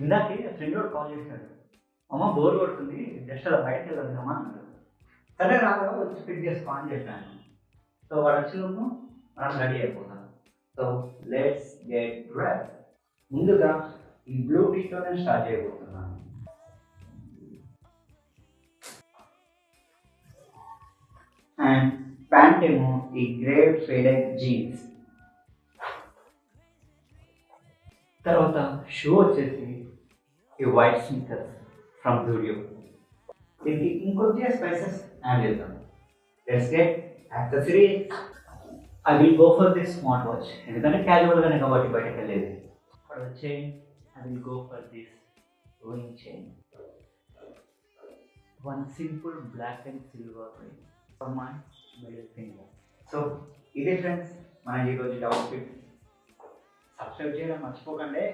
ఇందాకే ఫ్రెండ్ వాడు కాల్ చేశాడు. అమ్మ బోర్ కొడుతుంది, జస్ట్ అలా బయటకి వెళ్దామా అన్నాడు. సరే రాగా వచ్చి పిక్ చేసుకో అని చెప్పాను. సో వాడు వచ్చినప్పుడు మనం రెడీ అయిపోతాం. So let's get dress. ముందుగా ఈ బ్లూ టీతో నేను స్టార్ట్ చేయబోతున్నాను. అండ్ ప్యాంట్ ఏమో ఈ గ్రే ఫేడెడ్ జీన్స్. తర్వాత షూ వచ్చేసి ఈ వైట్ స్నికర్స్ ఫ్రమ్ జూడియో. దీనికి ఇంకొద్దిగా స్పైసెస్ యాడ్ చేద్దాం. Let's get accessories. I will go for this smart watch, ఎందుకంటే క్యాజువల్గానే కాబట్టి బయటకు వెళ్ళేది. For the chain I will go for this ring chain. One simple black and silver ring for my middle finger. So ఇది friends మన ఈరోజు outfit. Subscribe చేయడం మర్చిపోకండి.